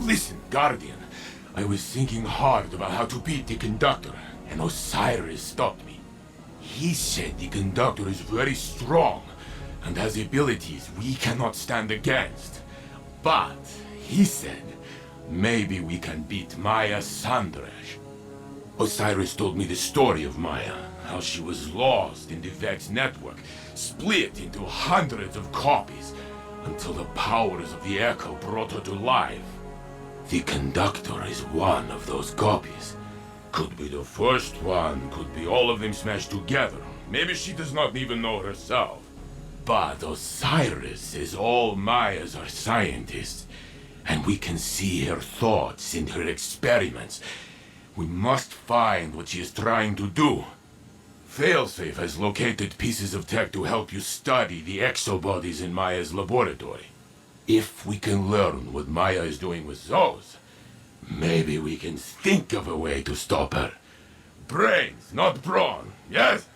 Listen, Guardian. I was thinking hard about how to beat the Conductor, and Osiris stopped me. He said the Conductor is very strong, and has abilities we cannot stand against. But, he said, maybe we can beat Maya Sandrash. Osiris told me the story of Maya, how she was lost in the Vex network, split into hundreds of copies, until the powers of the Echo brought her to life. The Conductor is one of those copies. Could be the first one, could be all of them smashed together. Maybe she does not even know herself. But Osiris says all Mayas are scientists, and we can see her thoughts in her experiments. We must find what she is trying to do. Failsafe has located pieces of tech to help you study the exobodies in Maya's laboratory. If we can learn what Maya is doing with those, maybe we can think of a way to stop her. Brains, not brawn, yes?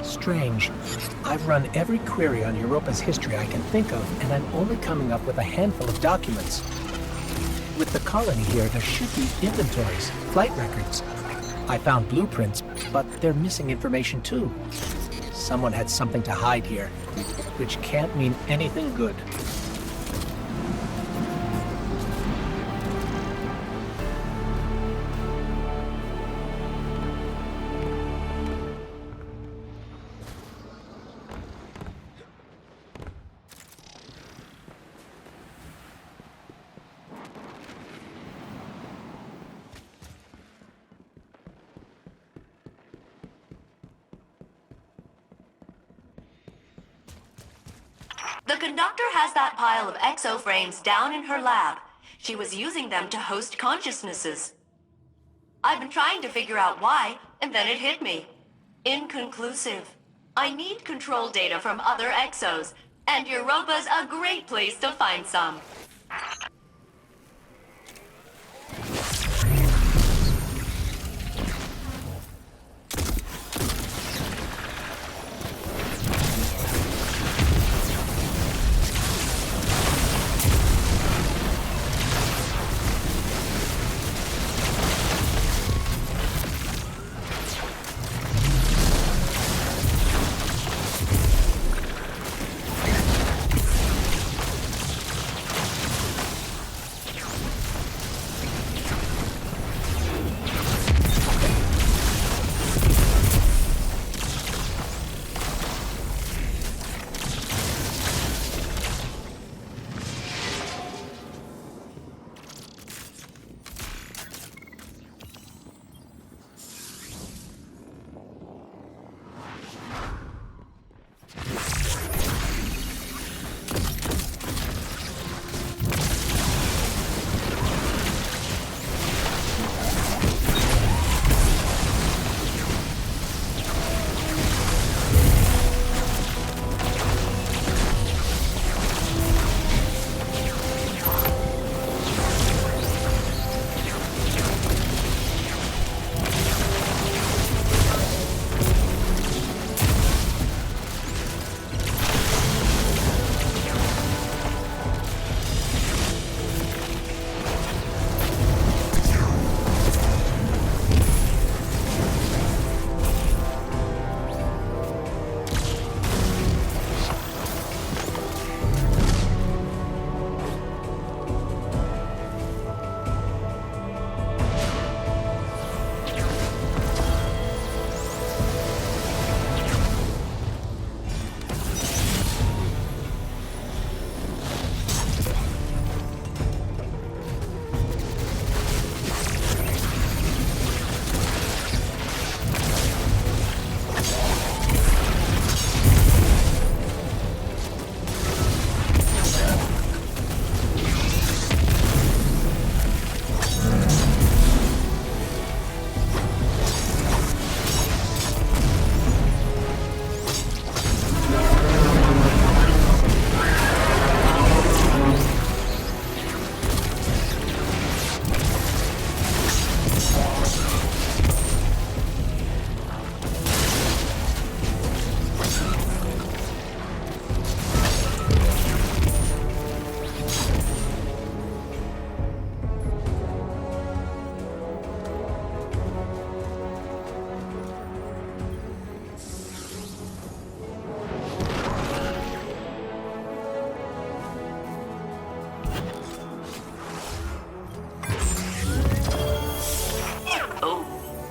Strange. I've run every query on Europa's history I can think of, and I'm only coming up with a handful of documents. With the colony here, there should be inventories, flight records. I found blueprints, but they're missing information too. Someone had something to hide here, which can't mean anything good. The conductor has that pile of exoframes down in her lab. She was using them to host consciousnesses. I've been trying to figure out why, and then it hit me. Inconclusive. I need control data from other exos, and Europa's a great place to find some.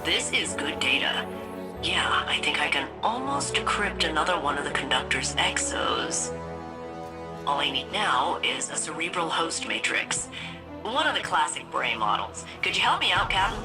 This is good data. Yeah, I think I can almost decrypt another one of the conductor's exos. All I need now is a cerebral host matrix. One of the classic brain models. Could you help me out, Captain?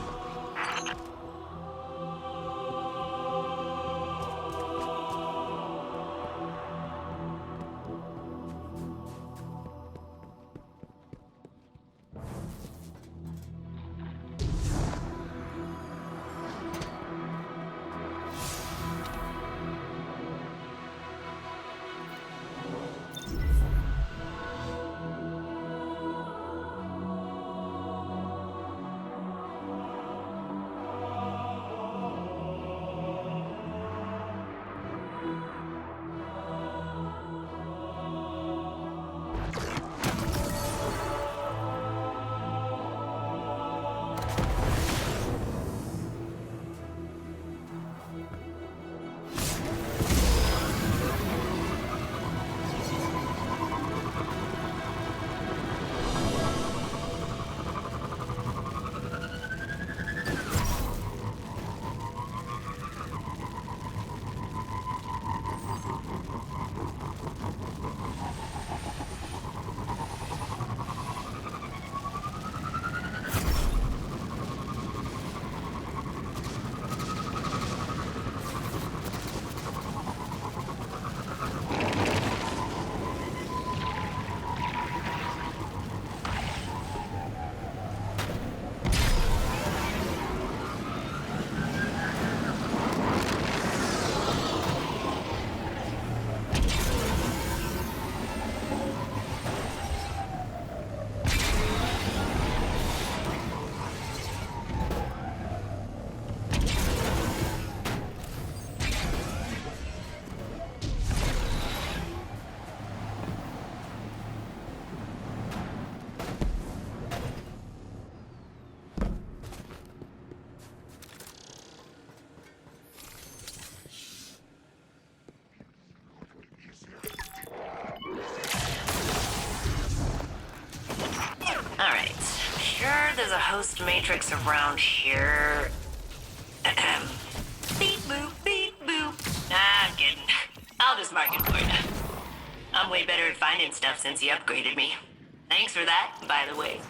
there's a host matrix around here. Beep boop, beep boop. Nah, I'm kidding. I'll just mark it for you. I'm way better at finding stuff since you upgraded me. Thanks for that, by the way.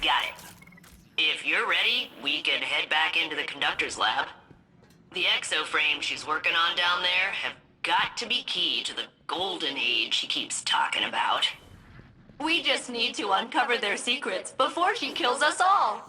Got it. If you're ready, we can head back into the conductor's lab. The exoframes she's working on down there have got to be key to the golden age she keeps talking about. We just need to uncover their secrets before she kills us all.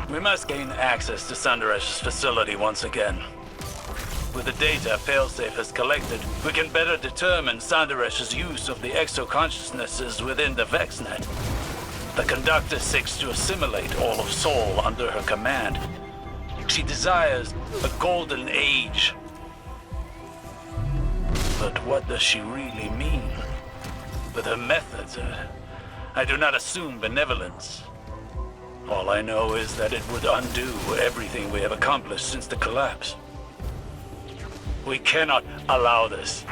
We must gain access to Sandaresh's facility once again. With the data Failsafe has collected, we can better determine Sandaresh's use of the exo-consciousnesses within the VexNet. The Conductor seeks to assimilate all of Sol under her command. She desires a golden age. But what does she really mean? With her methods, I do not assume benevolence. All I know is that it would undo everything we have accomplished since the collapse. We cannot allow this.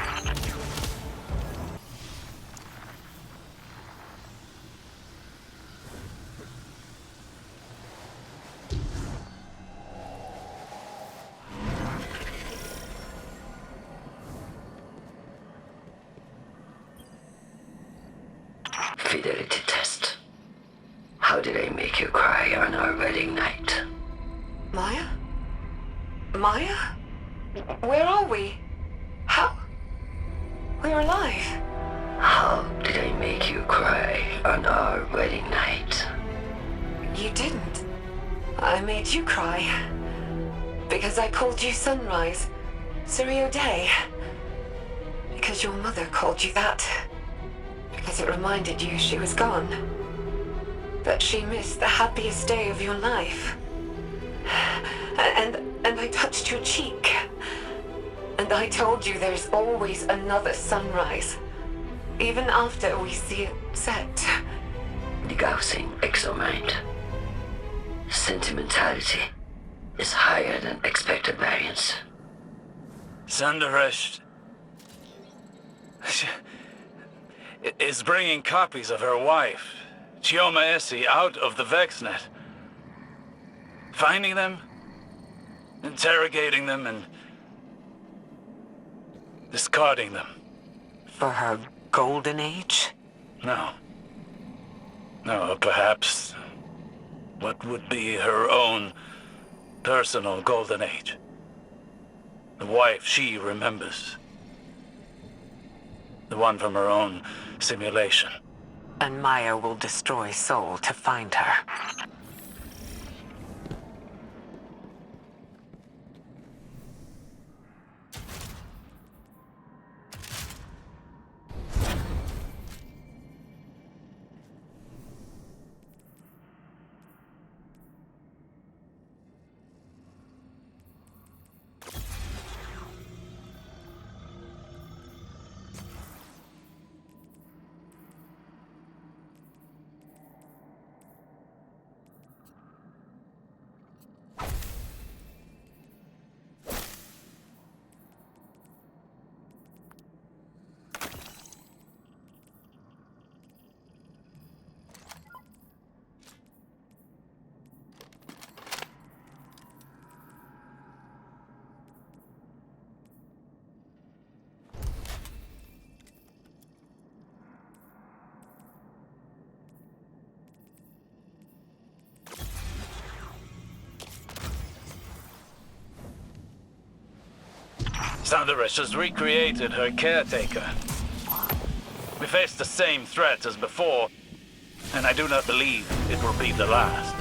Fidelity test. How did I make you cry on our wedding night? Maya? Maya? Where are we? How? We're alive. How did I make you cry on our wedding night? You didn't. I made you cry. Because I called you Sunrise. Surrey Day. Because your mother called you that. Because it reminded you she was gone. That she missed the happiest day of your life. And I touched your cheek. And I told you there's always another sunrise. Even after we see it set. Degaussing exomind. Sentimentality is higher than expected variance. Sandaresh is bringing copies of her wife, Chioma Essie, out of the VexNet. Finding them, interrogating them, and discarding them. For her golden age? No. No, perhaps what would be her own personal golden age. The wife she remembers. The one from her own simulation. And Maya will destroy Soul to find her. Sandaresh has recreated her caretaker. We face the same threat as before, and I do not believe it will be the last.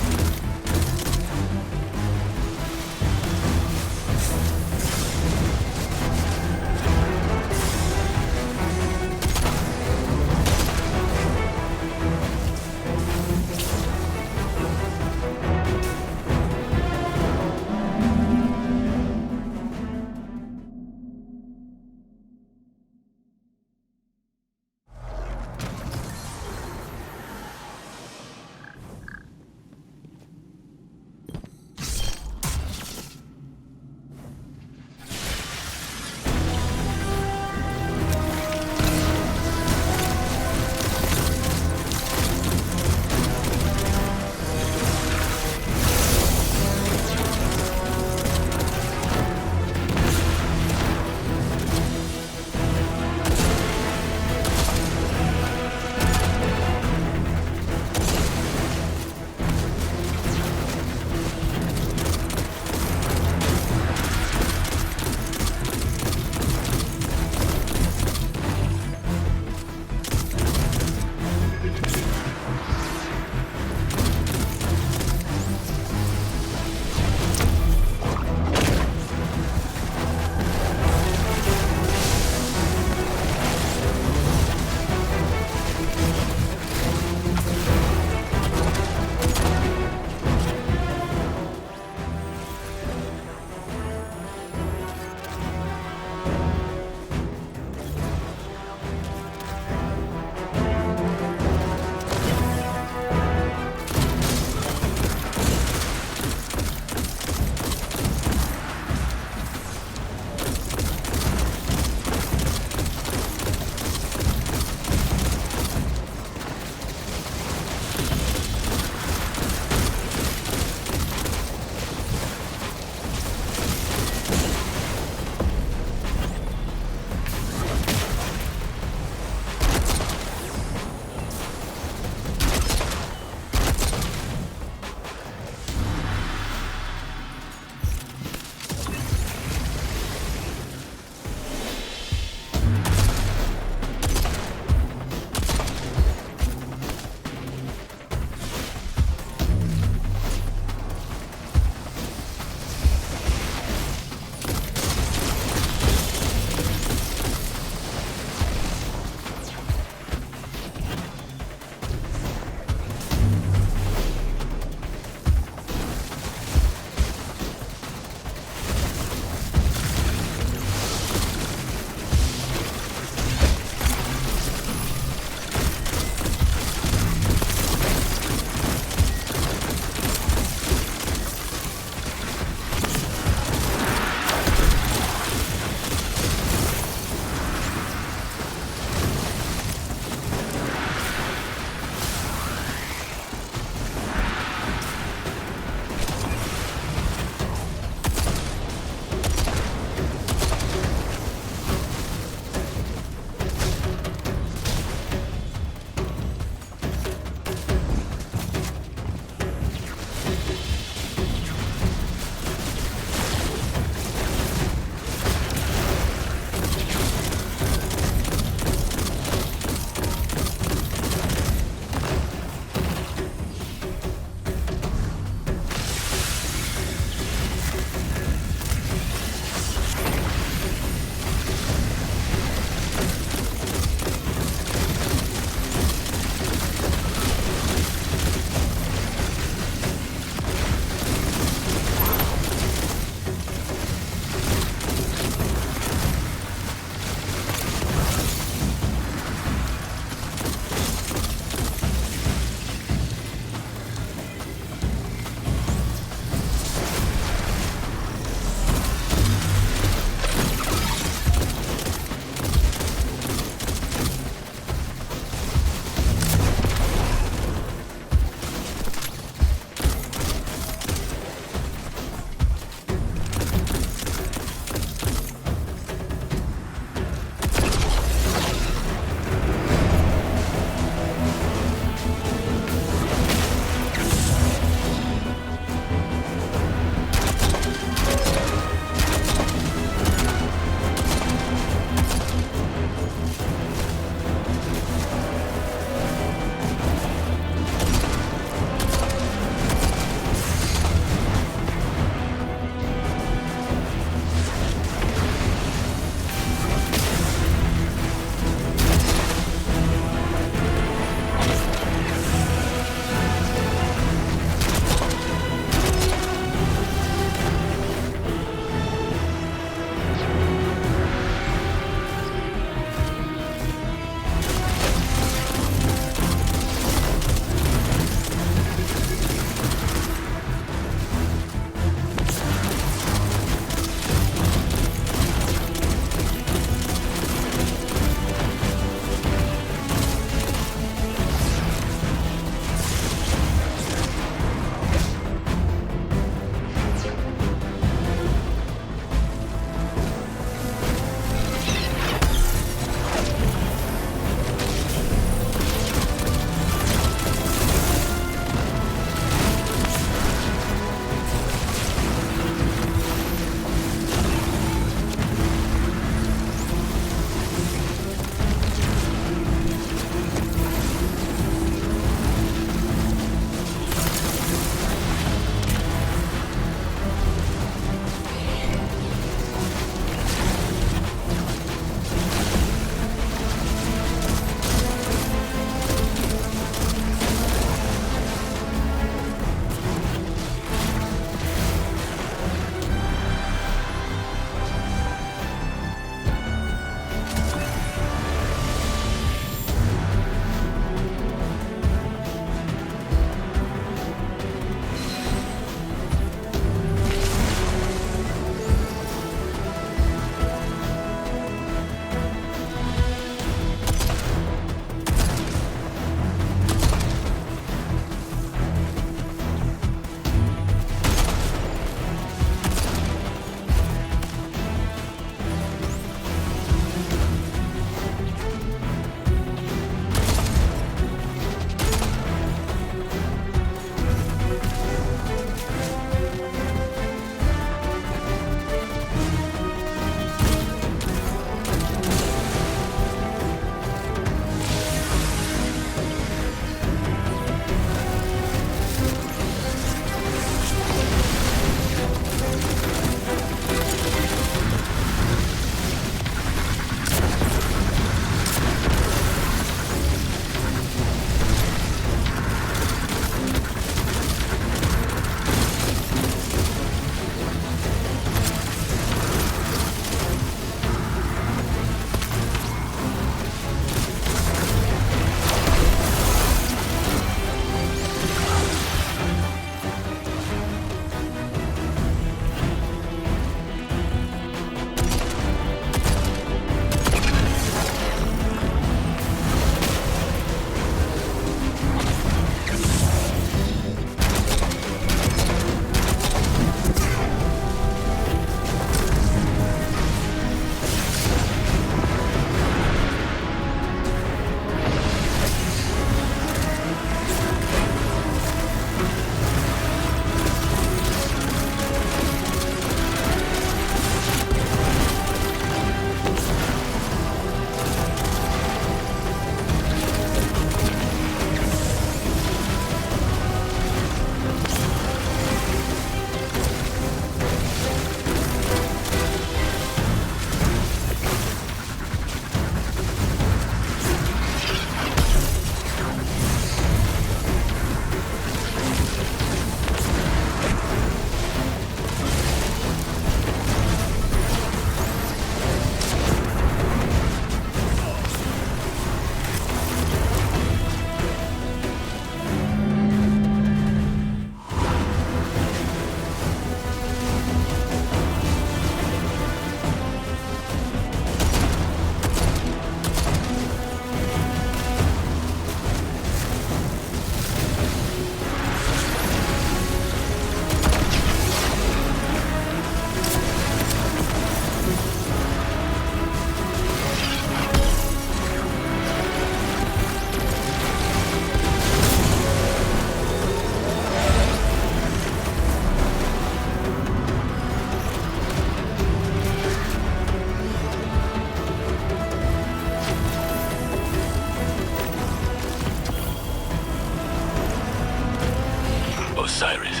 Osiris,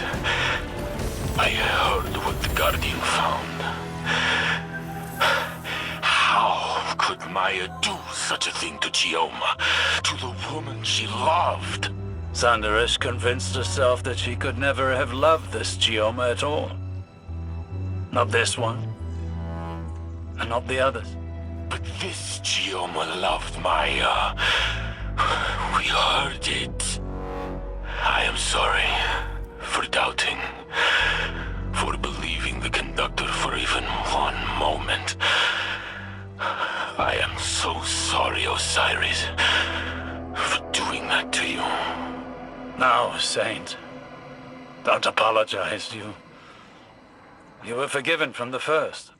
I heard what the Guardian found. How could Maya do such a thing to Chioma, to the woman she loved? Sandaresh convinced herself that she could never have loved this Chioma at all. Not this one, and not the others. But this Chioma loved Maya. We heard it. I am sorry for doubting, for believing the conductor for even one moment. I am so sorry, Osiris, for doing that to you. No, Saint. Don't apologize. You were forgiven from the first.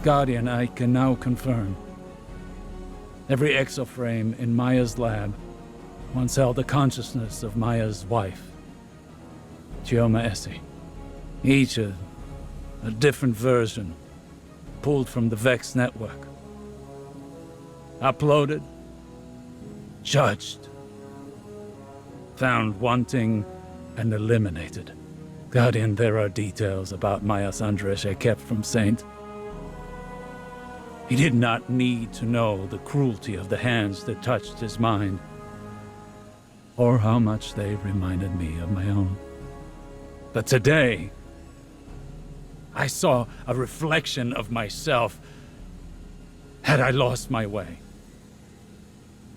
Guardian, I can now confirm. Every exoframe in Maya's lab once held the consciousness of Maya's wife, Chioma Essie. Each a different version, pulled from the Vex network. Uploaded, judged, found wanting, and eliminated. Guardian, there are details about Maya Sandaresh I kept from Saint. He did not need to know the cruelty of the hands that touched his mind, or how much they reminded me of my own. But today, I saw a reflection of myself had I lost my way.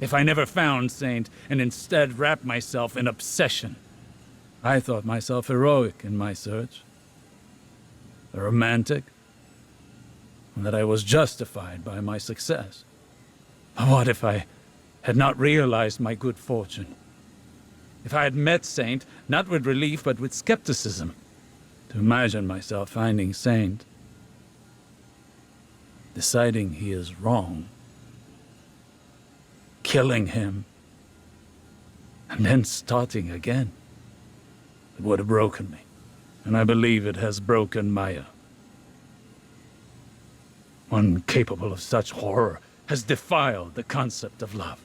If I never found Saint and instead wrapped myself in obsession, I thought myself heroic in my search, a romantic, and that I was justified by my success. What if I had not realized my good fortune? If I had met Saint, not with relief, but with skepticism, to imagine myself finding Saint, deciding he is wrong, killing him, and then starting again. It would have broken me, and I believe it has broken Maya. One capable of such horror has defiled the concept of love.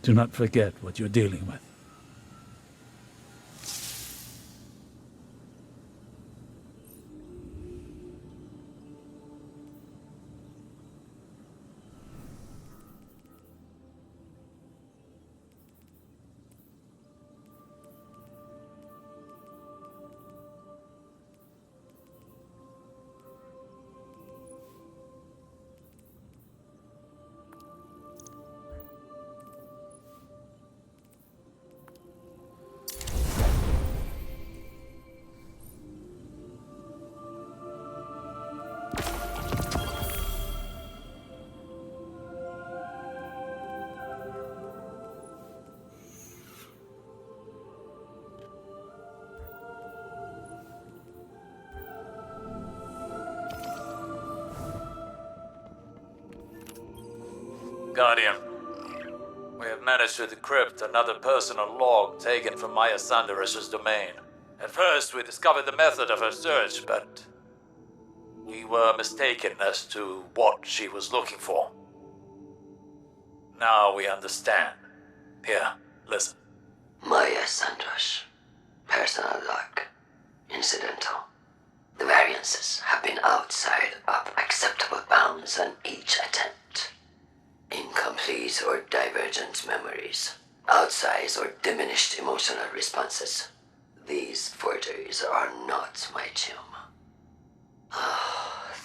Do not forget what you're dealing with. Guardian, we have managed to decrypt another personal log taken from Maya Sandaresh's domain. At first, we discovered the method of her search, but we were mistaken as to what she was looking for. Now we understand. Here, listen. Maya Sandaresh. Personal log. Incidental. The variant responses have been outside of acceptable bounds on each attempt. Incomplete or divergent memories, outsized or diminished emotional responses. These forgeries are not my Chioma.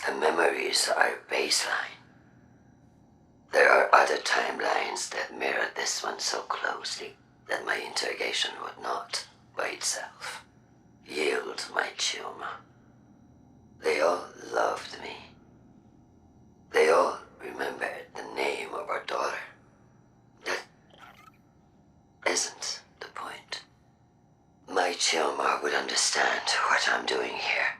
The memories are baseline. There are other timelines that mirror this one so closely that my interrogation would not, by itself, yield my Chioma. They all loved me. They all remembered the name of our daughter. That isn't the point. My Chioma would understand what I'm doing here.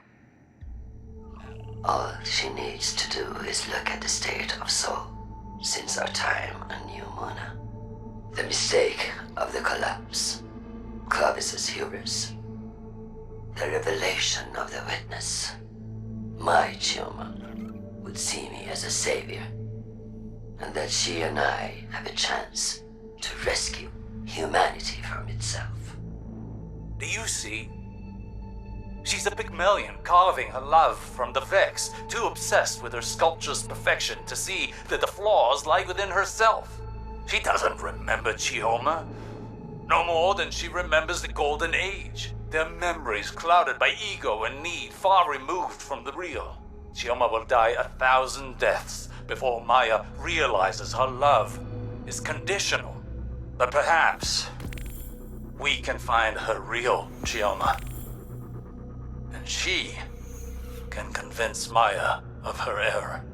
All she needs to do is look at the state of soul since our time on New Mona. The mistake of the collapse, Clovis's hubris, the revelation of the witness. My Chioma would see me as a savior, and that she and I have a chance to rescue humanity from itself. Do you see? She's a Pygmalion carving her love from the Vex, too obsessed with her sculpture's perfection to see that the flaws lie within herself. She doesn't remember Chioma, no more than she remembers the Golden Age. Their memories clouded by ego and need far removed from the real. Chioma will die 1,000 deaths before Maya realizes her love is conditional. But perhaps we can find her real Chioma. And she can convince Maya of her error.